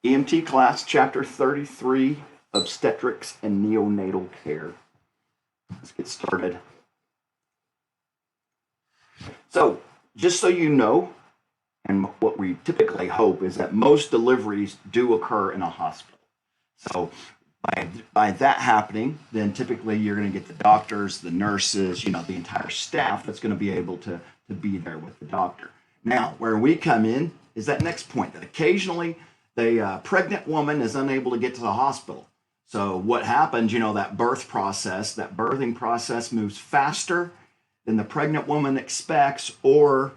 EMT class, Chapter 33, Obstetrics and Neonatal Care. Let's get started. So, just so you know, and what we typically hope is that most deliveries do occur in a hospital. So, by that happening, then typically you're going to get the doctors, the nurses, the entire staff that's going to be able to be there with the doctor. Now, where we come in is that next point that occasionally the pregnant woman is unable to get to the hospital. So what happens, that birthing process moves faster than the pregnant woman expects, or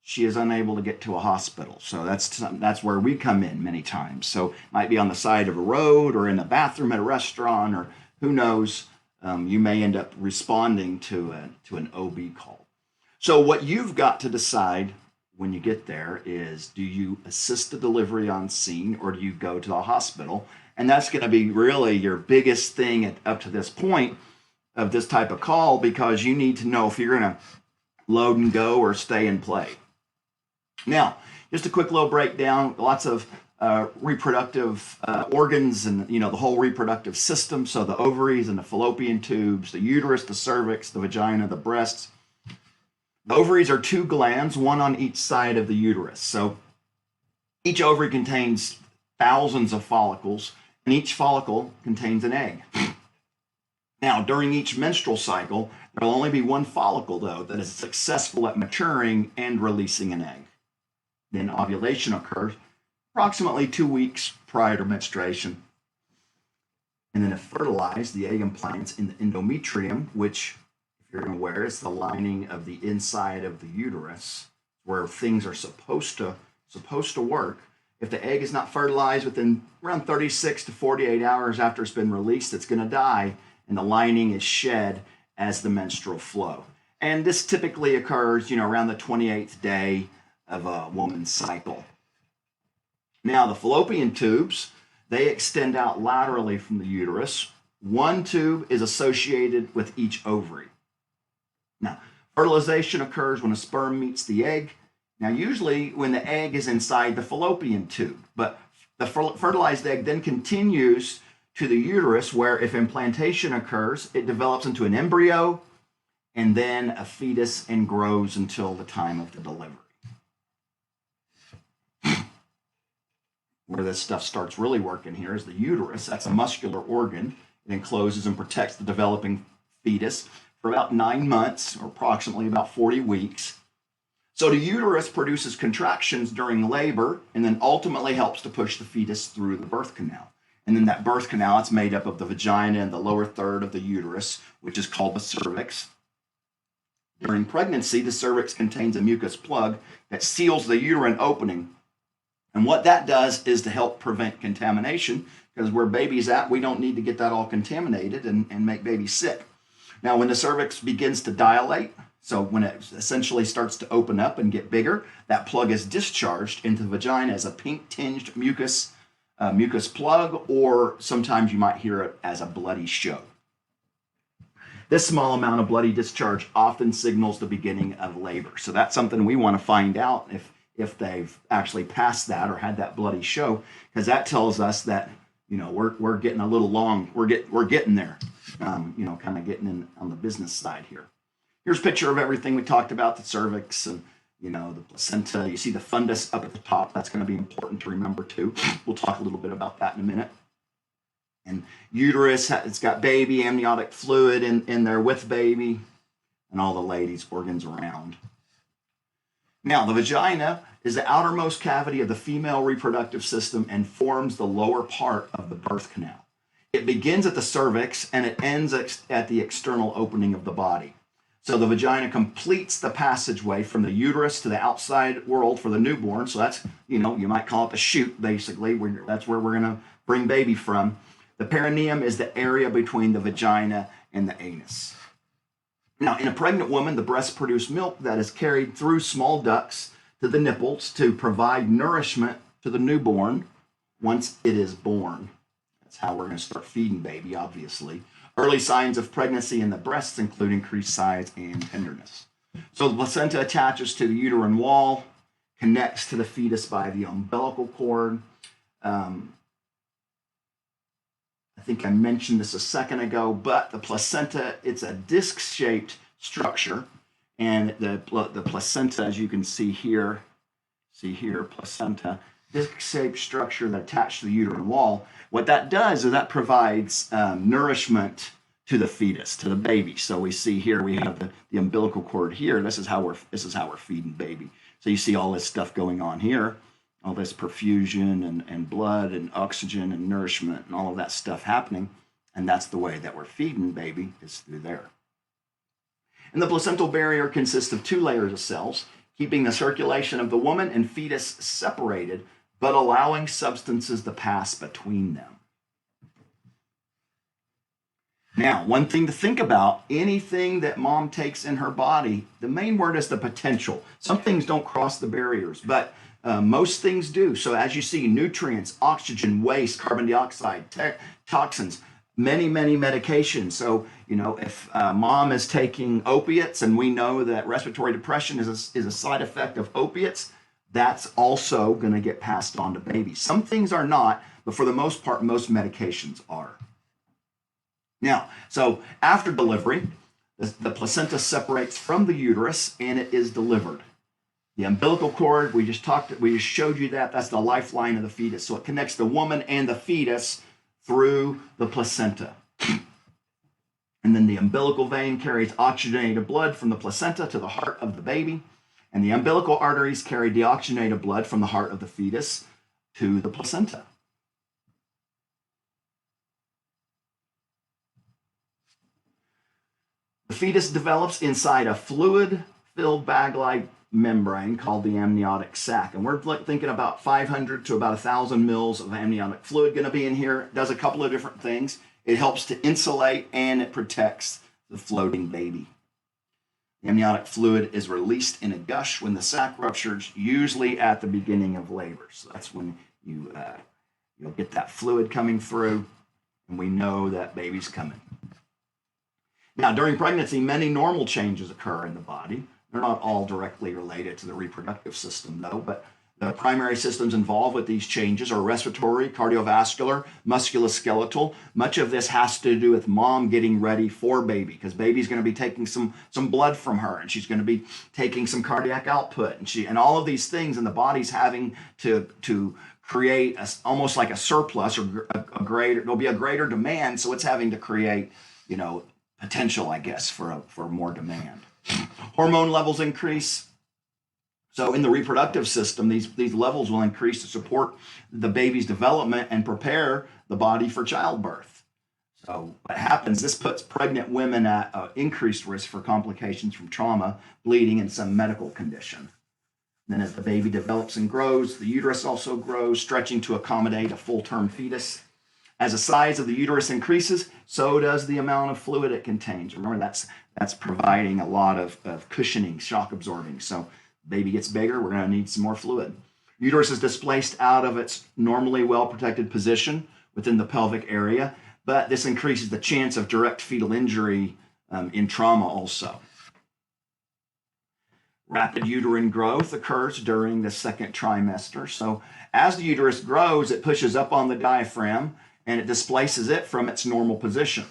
she is unable to get to a hospital. So that's where we come in many times. So it might be on the side of a road or in a bathroom at a restaurant, or who knows, you may end up responding to an OB call. So what you've got to decide when you get there is, do you assist the delivery on scene or do you go to the hospital? And that's going to be really your biggest thing up to this point of this type of call, because you need to know if you're going to load and go or stay and play. Now, just a quick little breakdown, lots of reproductive organs and, the whole reproductive system. So the ovaries and the fallopian tubes, the uterus, the cervix, the vagina, the breasts. The ovaries are two glands, one on each side of the uterus. So each ovary contains thousands of follicles, and each follicle contains an egg. Now, during each menstrual cycle, there will only be one follicle, though, that is successful at maturing and releasing an egg. Then ovulation occurs approximately 2 weeks prior to menstruation. And then if fertilized, the egg implants in the endometrium, which, if you're aware, is the lining of the inside of the uterus, where things are supposed to work. If the egg is not fertilized within around 36 to 48 hours after it's been released, it's going to die, and the lining is shed as the menstrual flow. And this typically occurs, around the 28th day of a woman's cycle. Now, the fallopian tubes, they extend out laterally from the uterus. One tube is associated with each ovary. Now, fertilization occurs when a sperm meets the egg. Now, usually when the egg is inside the fallopian tube, but the fertilized egg then continues to the uterus, where if implantation occurs, it develops into an embryo and then a fetus and grows until the time of the delivery. Where this stuff starts really working here is the uterus. That's a muscular organ. It encloses and protects the developing fetus for about 9 months, or approximately about 40 weeks. So the uterus produces contractions during labor and then ultimately helps to push the fetus through the birth canal. And then that birth canal, it's made up of the vagina and the lower third of the uterus, which is called the cervix. During pregnancy, the cervix contains a mucus plug that seals the uterine opening. And what that does is to help prevent contamination, because where baby's at, we don't need to get that all contaminated and make baby sick. Now, when the cervix begins to dilate, so when it essentially starts to open up and get bigger, that plug is discharged into the vagina as a pink-tinged mucus plug, or sometimes you might hear it as a bloody show. This small amount of bloody discharge often signals the beginning of labor. So that's something we want to find out if they've actually passed that or had that bloody show, because that tells us that we're getting a little long. We're getting there. Kind of getting in on the business side here. Here's a picture of everything we talked about: the cervix and the placenta. You see the fundus up at the top. That's going to be important to remember too. We'll talk a little bit about that in a minute. And uterus, it's got baby, amniotic fluid in there with baby, and all the ladies' organs around. Now, the vagina is the outermost cavity of the female reproductive system and forms the lower part of the birth canal. It begins at the cervix and it ends at the external opening of the body. So the vagina completes the passageway from the uterus to the outside world for the newborn. So that's, you might call it the chute, basically. That's where we're going to bring baby from. The perineum is the area between the vagina and the anus. Now, in a pregnant woman, the breasts produce milk that is carried through small ducts to the nipples to provide nourishment to the newborn once it is born. That's how we're going to start feeding baby, obviously. Early signs of pregnancy in the breasts include increased size and tenderness. So the placenta attaches to the uterine wall, connects to the fetus by the umbilical cord. I think I mentioned this a second ago, but the placenta, it's a disc-shaped structure, and the placenta, as you can see here, placenta, disc-shaped structure that attached to the uterine wall. What that does is that provides nourishment to the fetus, to the baby. So we see here we have the umbilical cord here. This is how we're feeding baby. So you see all this stuff going on here, all this perfusion and blood and oxygen and nourishment and all of that stuff happening. And that's the way that we're feeding baby, is through there. And the placental barrier consists of 2 layers of cells, keeping the circulation of the woman and fetus separated, but allowing substances to pass between them. Now, one thing to think about, anything that mom takes in her body, the main word is the potential. Some things don't cross the barriers, but most things do. So as you see, nutrients, oxygen, waste, carbon dioxide, toxins, many medications. So, if mom is taking opiates, and we know that respiratory depression is a side effect of opiates, that's also going to get passed on to baby. Some things are not, but for the most part, most medications are. Now, so after delivery, the placenta separates from the uterus and it is delivered. The umbilical cord, we just showed you that's the lifeline of the fetus. So it connects the woman and the fetus through the placenta. And then the umbilical vein carries oxygenated blood from the placenta to the heart of the baby. And the umbilical arteries carry deoxygenated blood from the heart of the fetus to the placenta. The fetus develops inside a fluid-filled bag-like membrane called the amniotic sac. And we're thinking about 500 to about 1,000 mils of amniotic fluid going to be in here. It does a couple of different things. It helps to insulate and it protects the floating baby. The amniotic fluid is released in a gush when the sac ruptures, usually at the beginning of labor. So that's when you'll get that fluid coming through, and we know that baby's coming. Now, during pregnancy, many normal changes occur in the body. They're not all directly related to the reproductive system, though, but the primary systems involved with these changes are respiratory, cardiovascular, musculoskeletal. Much of this has to do with mom getting ready for baby, because baby's going to be taking some blood from her, and she's going to be taking some cardiac output, and all of these things, and the body's having to create almost like a surplus, or there'll be a greater demand, so it's having to create, potential, I guess, for more demand. Hormone levels increase. So in the reproductive system, these levels will increase to support the baby's development and prepare the body for childbirth. So what happens, this puts pregnant women at increased risk for complications from trauma, bleeding, and some medical condition. Then as the baby develops and grows, the uterus also grows, stretching to accommodate a full-term fetus. As the size of the uterus increases, so does the amount of fluid it contains. Remember, that's providing a lot of cushioning, shock absorbing. So baby gets bigger, we're going to need some more fluid. Uterus is displaced out of its normally well-protected position within the pelvic area, but this increases the chance of direct fetal injury in trauma also. Rapid uterine growth occurs during the second trimester. So as the uterus grows, it pushes up on the diaphragm and it displaces it from its normal position.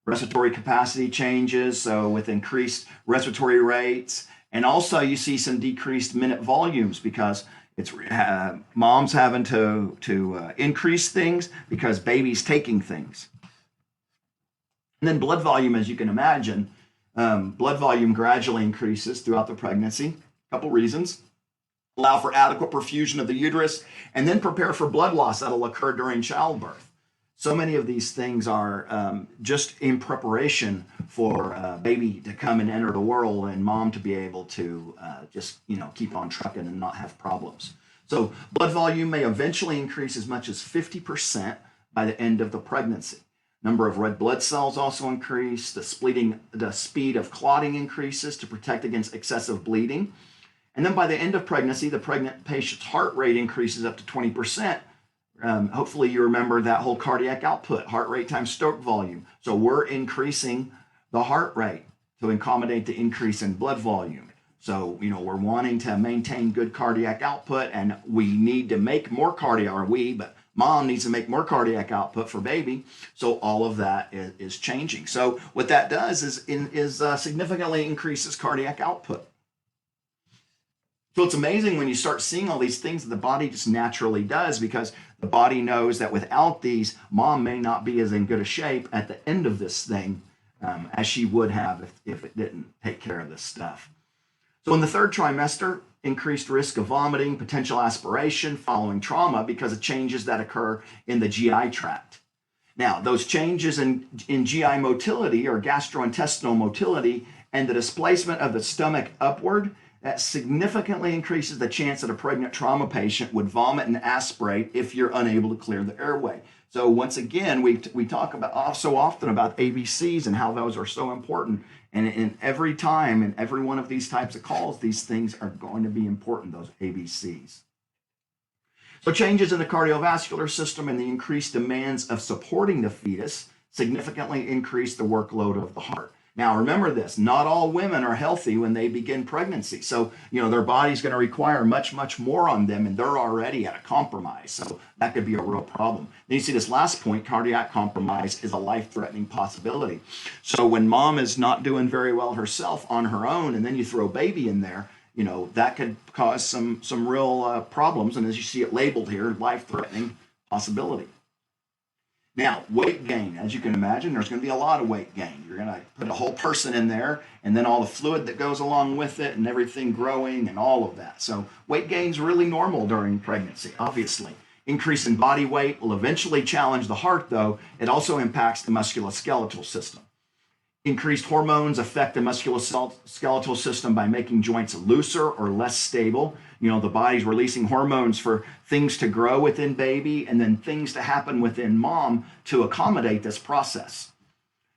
Respiratory capacity changes, so with increased respiratory rates, and also you see some decreased minute volumes because it's mom's having to increase things because baby's taking things. And then blood volume, as you can imagine, blood volume gradually increases throughout the pregnancy. A couple reasons. Allow for adequate perfusion of the uterus, and then prepare for blood loss that'll occur during childbirth. So many of these things are just in preparation for baby to come and enter the world and mom to be able to just keep on trucking and not have problems. So blood volume may eventually increase as much as 50% by the end of the pregnancy. Number of red blood cells also increase. The speed of clotting increases to protect against excessive bleeding. And then by the end of pregnancy, the pregnant patient's heart rate increases up to 20%. Hopefully you remember that whole cardiac output, heart rate times stroke volume. So we're increasing the heart rate to accommodate the increase in blood volume. So, we're wanting to maintain good cardiac output, and we need to make more cardiac, but mom needs to make more cardiac output for baby. So all of that is changing. So what that does is significantly increases cardiac output. So it's amazing when you start seeing all these things that the body just naturally does, because the body knows that without these, mom may not be as in good a shape at the end of this thing as she would have if it didn't take care of this stuff. So in the third trimester, increased risk of vomiting, potential aspiration following trauma because of changes that occur in the GI tract. Now, those changes in GI motility or gastrointestinal motility and the displacement of the stomach upward, that significantly increases the chance that a pregnant trauma patient would vomit and aspirate if you're unable to clear the airway. So once again, we talk about so often about ABCs and how those are so important. And in every time, in every one of these types of calls, these things are going to be important, those ABCs. So changes in the cardiovascular system and the increased demands of supporting the fetus significantly increase the workload of the heart. Now, remember this, not all women are healthy when they begin pregnancy. So, their body's going to require much, much more on them, and they're already at a compromise. So that could be a real problem. Then you see this last point, cardiac compromise is a life-threatening possibility. So when mom is not doing very well herself on her own, and then you throw baby in there, that could cause some real problems. And as you see it labeled here, life-threatening possibility. Now, weight gain, as you can imagine, there's going to be a lot of weight gain. You're going to put a whole person in there, and then all the fluid that goes along with it and everything growing and all of that. So weight gain is really normal during pregnancy, obviously. Increase in body weight will eventually challenge the heart, though. It also impacts the musculoskeletal system. Increased hormones affect the musculoskeletal system by making joints looser or less stable. The body's releasing hormones for things to grow within baby and then things to happen within mom to accommodate this process.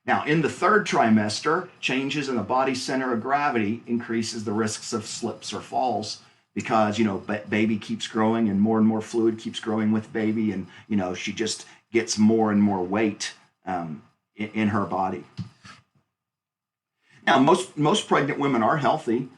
Now, in the third trimester, changes in the body center of gravity increases the risks of slips or falls because, baby keeps growing and more fluid keeps growing with baby, and, she just gets more and more weight in her body. Now, most pregnant women are healthy.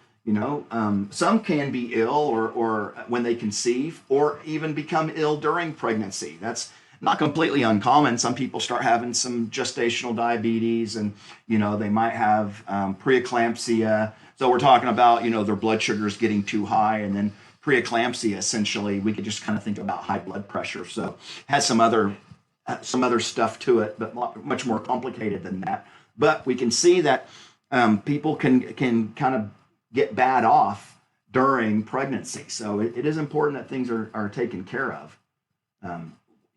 Some can be ill or when they conceive, or even become ill during pregnancy. That's not completely uncommon. Some people start having some gestational diabetes, and they might have preeclampsia. So we're talking about their blood sugars getting too high, and then preeclampsia. Essentially, we could just kind of think about high blood pressure. So it has some other stuff to it, but much more complicated than that. But we can see that people can kind of get bad off during pregnancy. So it is important that things are taken care of.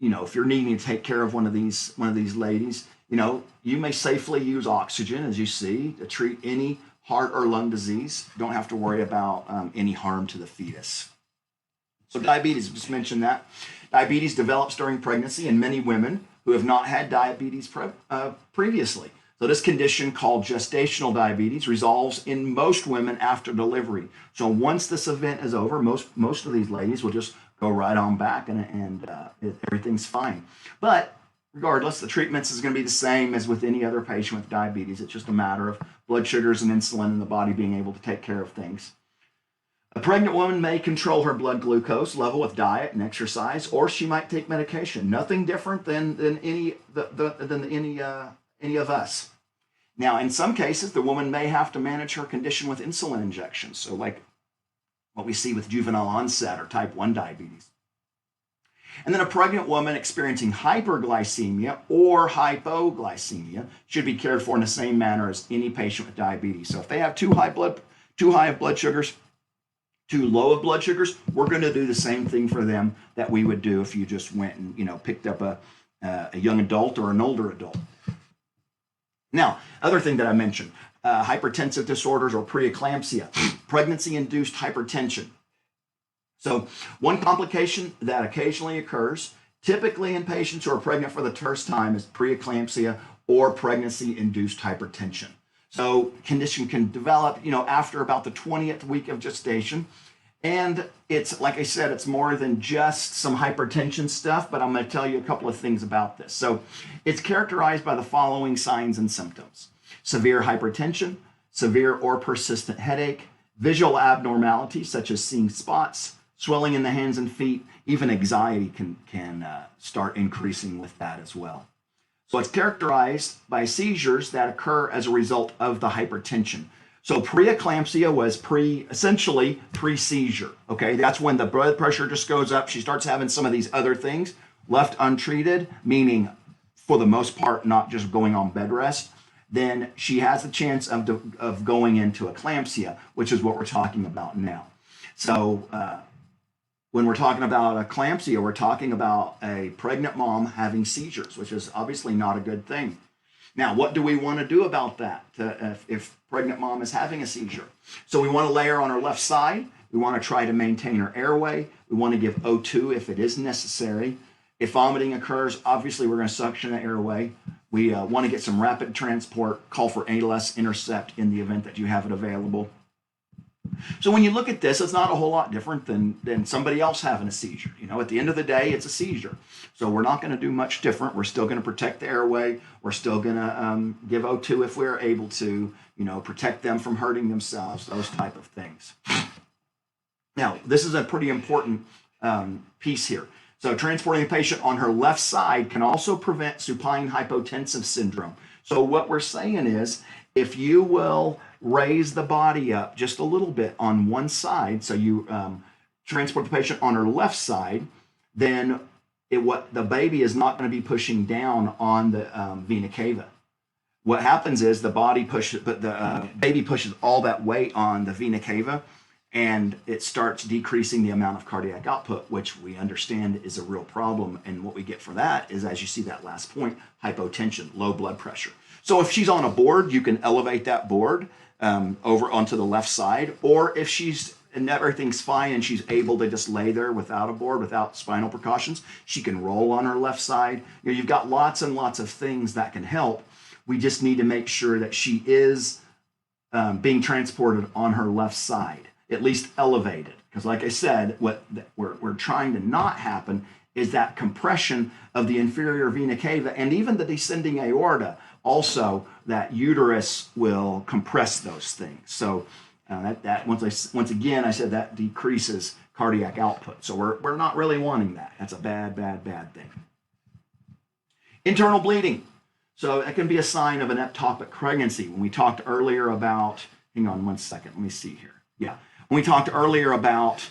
If you're needing to take care of one of these ladies, you may safely use oxygen, as you see, to treat any heart or lung disease. You don't have to worry about any harm to the fetus. So diabetes, just mentioned that. Diabetes develops during pregnancy in many women who have not had diabetes previously. So this condition, called gestational diabetes, resolves in most women after delivery. So once this event is over, most of these ladies will just go right on back and everything's fine. But regardless, the treatments is going to be the same as with any other patient with diabetes. It's just a matter of blood sugars and insulin and the body being able to take care of things. A pregnant woman may control her blood glucose level with diet and exercise, or she might take medication. Nothing different than any of us. Now, in some cases, the woman may have to manage her condition with insulin injections. So like what we see with juvenile onset or type 1 diabetes. And then a pregnant woman experiencing hyperglycemia or hypoglycemia should be cared for in the same manner as any patient with diabetes. So if they have too high of blood sugars, too low of blood sugars, we're going to do the same thing for them that we would do if you just went and picked up a young adult or an older adult. Now, other thing that I mentioned, hypertensive disorders or preeclampsia, pregnancy-induced hypertension. So one complication that occasionally occurs, typically in patients who are pregnant for the first time, is preeclampsia or pregnancy-induced hypertension. So condition can develop, after about the 20th week of gestation. And it's, like I said, it's more than just some hypertension stuff, but I'm going to tell you a couple of things about this. So it's characterized by the following signs and symptoms: severe hypertension, severe or persistent headache, Visual abnormalities such as seeing spots, swelling in the hands and feet, even anxiety can start increasing with that as well. So it's characterized by seizures that occur as a result of the hypertension. So preeclampsia was essentially pre-seizure, okay? That's when the blood pressure just goes up. She starts having some of these other things left untreated, meaning for the most part, not just going on bed rest. Then she has the chance of going into eclampsia, which is what we're talking about now. So when we're talking about eclampsia, we're talking about a pregnant mom having seizures, which is obviously not a good thing. Now, what do we want to do about that if pregnant mom is having a seizure? So we want to lay her on her left side. We want to try to maintain her airway. We want to give O2 if it is necessary. If vomiting occurs, obviously we're going to suction the airway. We want to get some rapid transport, call for ALS intercept in the event that you have it available. So when you look at this, it's not a whole lot different than somebody else having a seizure. You know, at the end of the day, it's a seizure. So we're not going to do much different. We're still going to protect the airway. We're still going to give O2 if we're able to, you know, protect them from hurting themselves, those type of things. Now, this is a pretty important piece here. So transporting the patient on her left side can also prevent supine hypotensive syndrome. So what we're saying is, if you will raise the body up just a little bit on one side, so you transport the patient on her left side, then the baby is not going to be pushing down on the vena cava. What happens is the baby pushes all that weight on the vena cava, and it starts decreasing the amount of cardiac output, which we understand is a real problem. And what we get for that is, as you see that last point, hypotension, low blood pressure. So if she's on a board, you can elevate that board over onto the left side, or if and everything's fine and she's able to just lay there without a board, without spinal precautions, she can roll on her left side. You know, you've got lots and lots of things that can help. We just need to make sure that she is being transported on her left side, at least elevated. Because like I said, what we're trying to not happen is that compression of the inferior vena cava and even the descending aorta. Also, that uterus will compress those things. So that once again, I said that decreases cardiac output. So we're not really wanting that. That's a bad thing. Internal bleeding. So that can be a sign of an ectopic pregnancy. When we talked earlier about, hang on one second, let me see here. Yeah, when we talked earlier about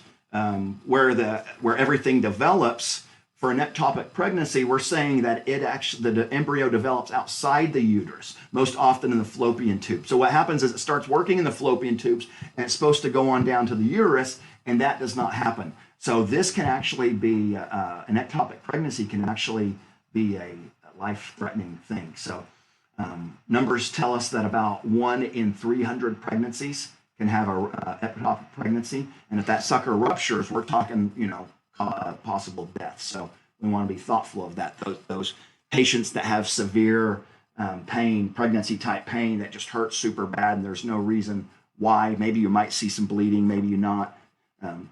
where everything develops. For an ectopic pregnancy, we're saying that the embryo develops outside the uterus, most often in the fallopian tube. So what happens is it starts working in the fallopian tubes, and it's supposed to go on down to the uterus, and that does not happen. So this can actually be, an ectopic pregnancy can actually be a life-threatening thing. So numbers tell us that about 1 in 300 pregnancies can have a ectopic pregnancy, and if that sucker ruptures, we're talking, you know, possible death. So we want to be thoughtful of that. Those patients that have severe pain, pregnancy type pain that just hurts super bad and there's no reason why. Maybe you might see some bleeding, maybe you not,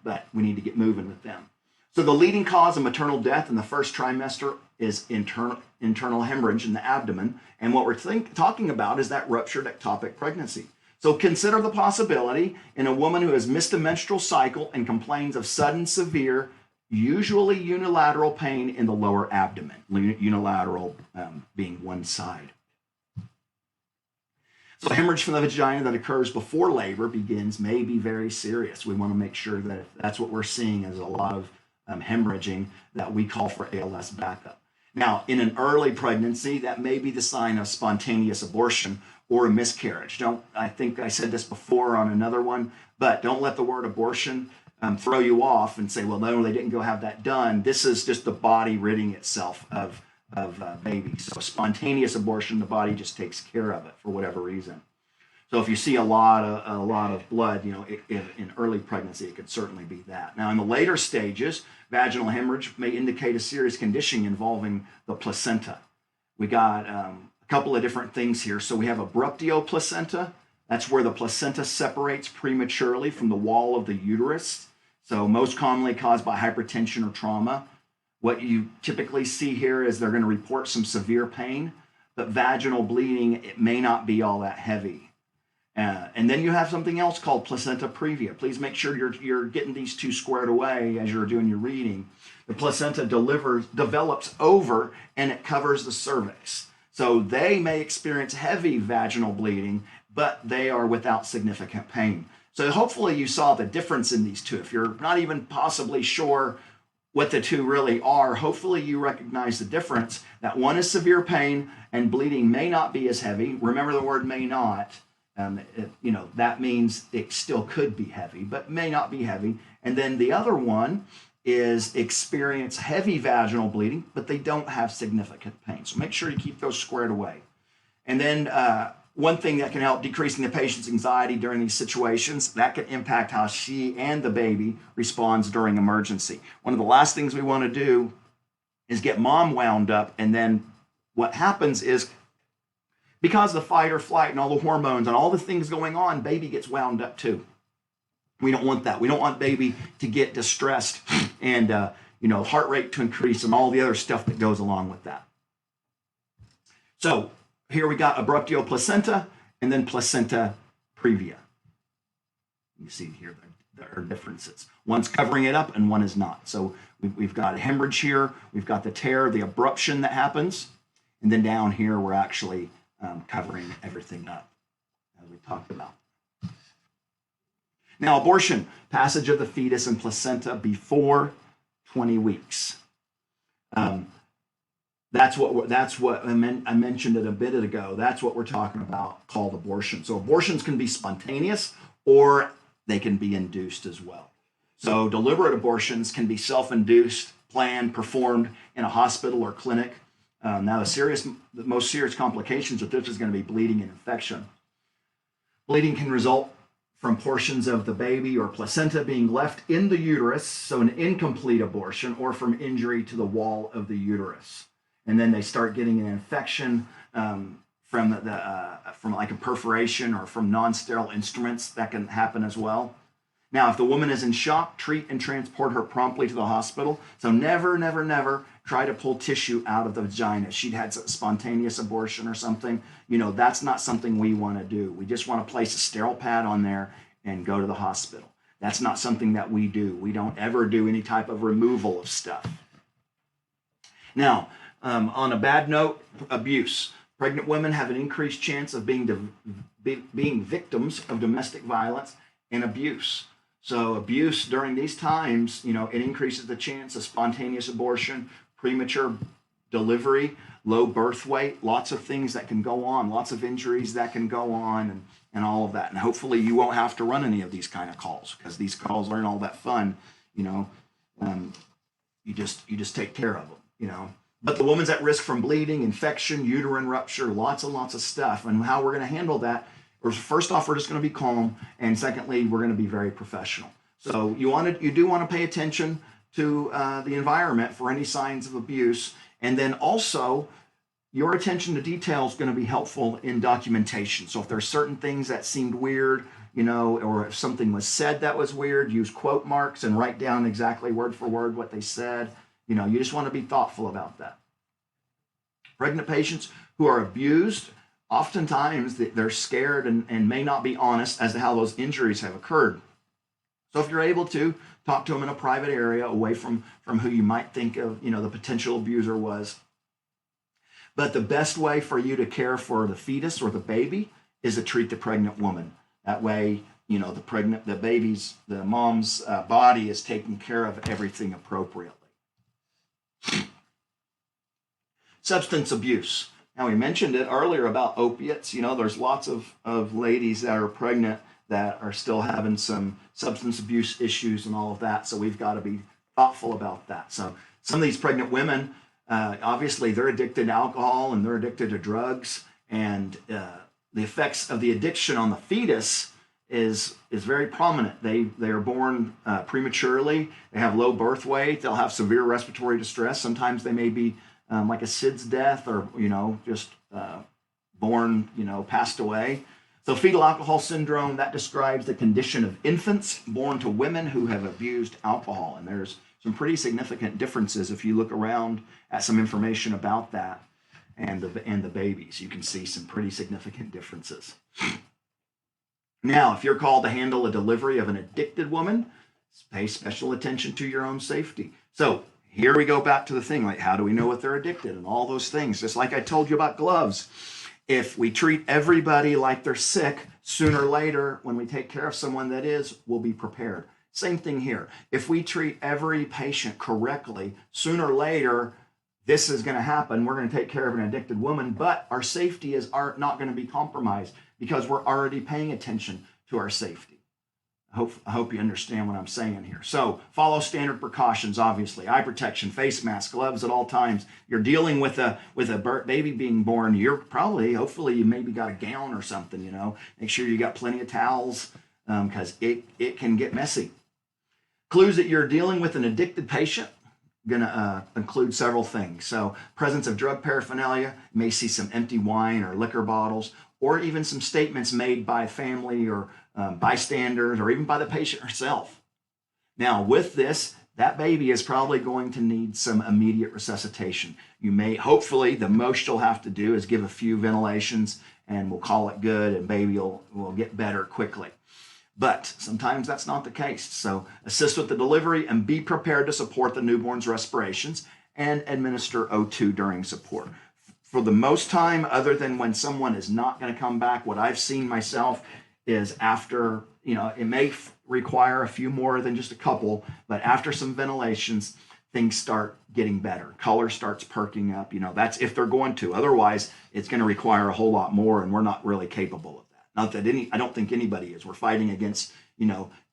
but we need to get moving with them. So the leading cause of maternal death in the first trimester is internal hemorrhage in the abdomen. And what we're talking about is that ruptured ectopic pregnancy. So consider the possibility in a woman who has missed a menstrual cycle and complains of sudden, severe, usually unilateral pain in the lower abdomen, unilateral being one side. So hemorrhage from the vagina that occurs before labor may be very serious. We want to make sure that if that's what we're seeing as a lot of hemorrhaging, that we call for ALS backup. Now, in an early pregnancy, that may be the sign of spontaneous abortion or a miscarriage. I think I said this before on another one, but don't let the word abortion throw you off and say, well, no, they didn't go have that done. This is just the body ridding itself of babies. So spontaneous abortion, the body just takes care of it for whatever reason. So if you see a lot of blood, you know, in early pregnancy, it could certainly be that. Now, in the later stages, vaginal hemorrhage may indicate a serious condition involving the placenta. We got a couple of different things here. So we have abruptio placenta. That's where the placenta separates prematurely from the wall of the uterus. So most commonly caused by hypertension or trauma. What you typically see here is they're going to report some severe pain, but vaginal bleeding, it may not be all that heavy. And then you have something else called placenta previa. Please make sure you're getting these two squared away as you're doing your reading. The placenta develops over and it covers the cervix. So they may experience heavy vaginal bleeding, but they are without significant pain. So hopefully you saw the difference in these two. If you're not even possibly sure what the two really are, hopefully you recognize the difference, that one is severe pain and bleeding may not be as heavy. Remember the word may not. That means it still could be heavy, but may not be heavy. And then the other one is experience heavy vaginal bleeding, but they don't have significant pain. So make sure you keep those squared away. And then one thing that can help decreasing the patient's anxiety during these situations, that can impact how she and the baby responds during emergency. One of the last things we want to do is get mom wound up, and then what happens is, because of the fight or flight and all the hormones and all the things going on, baby gets wound up too. We don't want that. We don't want baby to get distressed and heart rate to increase and all the other stuff that goes along with that. So here we got abruptio placenta and then placenta previa. You see here there are differences. One's covering it up and one is not. So we've got a hemorrhage here. We've got the tear, the abruption that happens. And then down here we're actually covering everything up, as we talked about. Now, abortion, passage of the fetus and placenta before 20 weeks. That's what I mentioned it a bit ago. That's what we're talking about, called abortion. So abortions can be spontaneous or they can be induced as well. So deliberate abortions can be self-induced, planned, performed in a hospital or clinic. Now, the most serious complications of this is going to be bleeding and infection. Bleeding can result from portions of the baby or placenta being left in the uterus, so an incomplete abortion, or from injury to the wall of the uterus. And then they start getting an infection from like a perforation or from non-sterile instruments. That can happen as well. Now, if the woman is in shock, treat and transport her promptly to the hospital. So never, never, never try to pull tissue out of the vagina. She'd had a spontaneous abortion or something. That's not something we want to do. We just want to place a sterile pad on there and go to the hospital. That's not something that we do. We don't ever do any type of removal of stuff. Now, on a bad note, abuse. Pregnant women have an increased chance of being victims of domestic violence and abuse. So abuse during these times, it increases the chance of spontaneous abortion, premature delivery, low birth weight, lots of things that can go on, lots of injuries that can go on, and all of that. And hopefully you won't have to run any of these kind of calls, because these calls aren't all that fun. You just take care of them, But the woman's at risk from bleeding, infection, uterine rupture, lots and lots of stuff. And how we're going to handle that, first off, we're just going to be calm, and secondly, we're going to be very professional. So you do want to pay attention to the environment for any signs of abuse, and then also your attention to detail is going to be helpful in documentation. So if there's certain things that seemed weird, or if something was said that was weird, use quote marks and write down exactly word for word what they said. You just want to be thoughtful about that. Pregnant patients who are abused, oftentimes they're scared and may not be honest as to how those injuries have occurred. So if you're able to, talk to them in a private area away from who you might think of, the potential abuser was. But the best way for you to care for the fetus or the baby is to treat the pregnant woman. That way, the mom's body is taking care of everything appropriately. Substance abuse. Now, we mentioned it earlier about opiates. There's lots of ladies that are pregnant that are still having some substance abuse issues and all of that. So we've got to be thoughtful about that. So some of these pregnant women, obviously they're addicted to alcohol and they're addicted to drugs. And the effects of the addiction on the fetus is very prominent. They are born prematurely. They have low birth weight. They'll have severe respiratory distress. Sometimes they may be like a SIDS death, or just born, passed away. So fetal alcohol syndrome, that describes the condition of infants born to women who have abused alcohol. And there's some pretty significant differences if you look around at some information about that and the babies. You can see some pretty significant differences. Now, if you're called to handle a delivery of an addicted woman, pay special attention to your own safety. So here we go back to the thing, like how do we know if they're addicted and all those things? Just like I told you about gloves. If we treat everybody like they're sick, sooner or later, when we take care of someone that is, we'll be prepared. Same thing here. If we treat every patient correctly, sooner or later, this is going to happen. We're going to take care of an addicted woman, but our safety is not going to be compromised because we're already paying attention to our safety. I hope you understand what I'm saying here. So follow standard precautions, obviously. Eye protection, face mask, gloves at all times. You're dealing with a baby being born. You're probably, hopefully, you maybe got a gown or something, you know. Make sure you got plenty of towels because it can get messy. Clues that you're dealing with an addicted patient. Going to include several things. So presence of drug paraphernalia, you may see some empty wine or liquor bottles, or even some statements made by family or bystanders, or even by the patient herself. Now, with this, that baby is probably going to need some immediate resuscitation. You may, hopefully, the most you'll have to do is give a few ventilations, and we'll call it good, and baby will get better quickly. But sometimes that's not the case. So assist with the delivery and be prepared to support the newborn's respirations and administer O2 during support. For the most time, other than when someone is not going to come back, what I've seen myself is after, it may require a few more than just a couple, but after some ventilations, things start getting better. Color starts perking up. That's if they're going to. Otherwise, it's going to require a whole lot more, and we're not really capable of that. Not that I don't think anybody is. We're fighting against,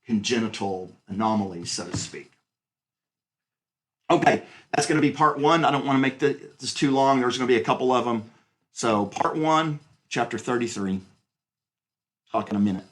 congenital anomalies, so to speak. Okay, that's going to be part 1. I don't want to make this too long. There's going to be a couple of them. So part 1, chapter 33. Talk in a minute.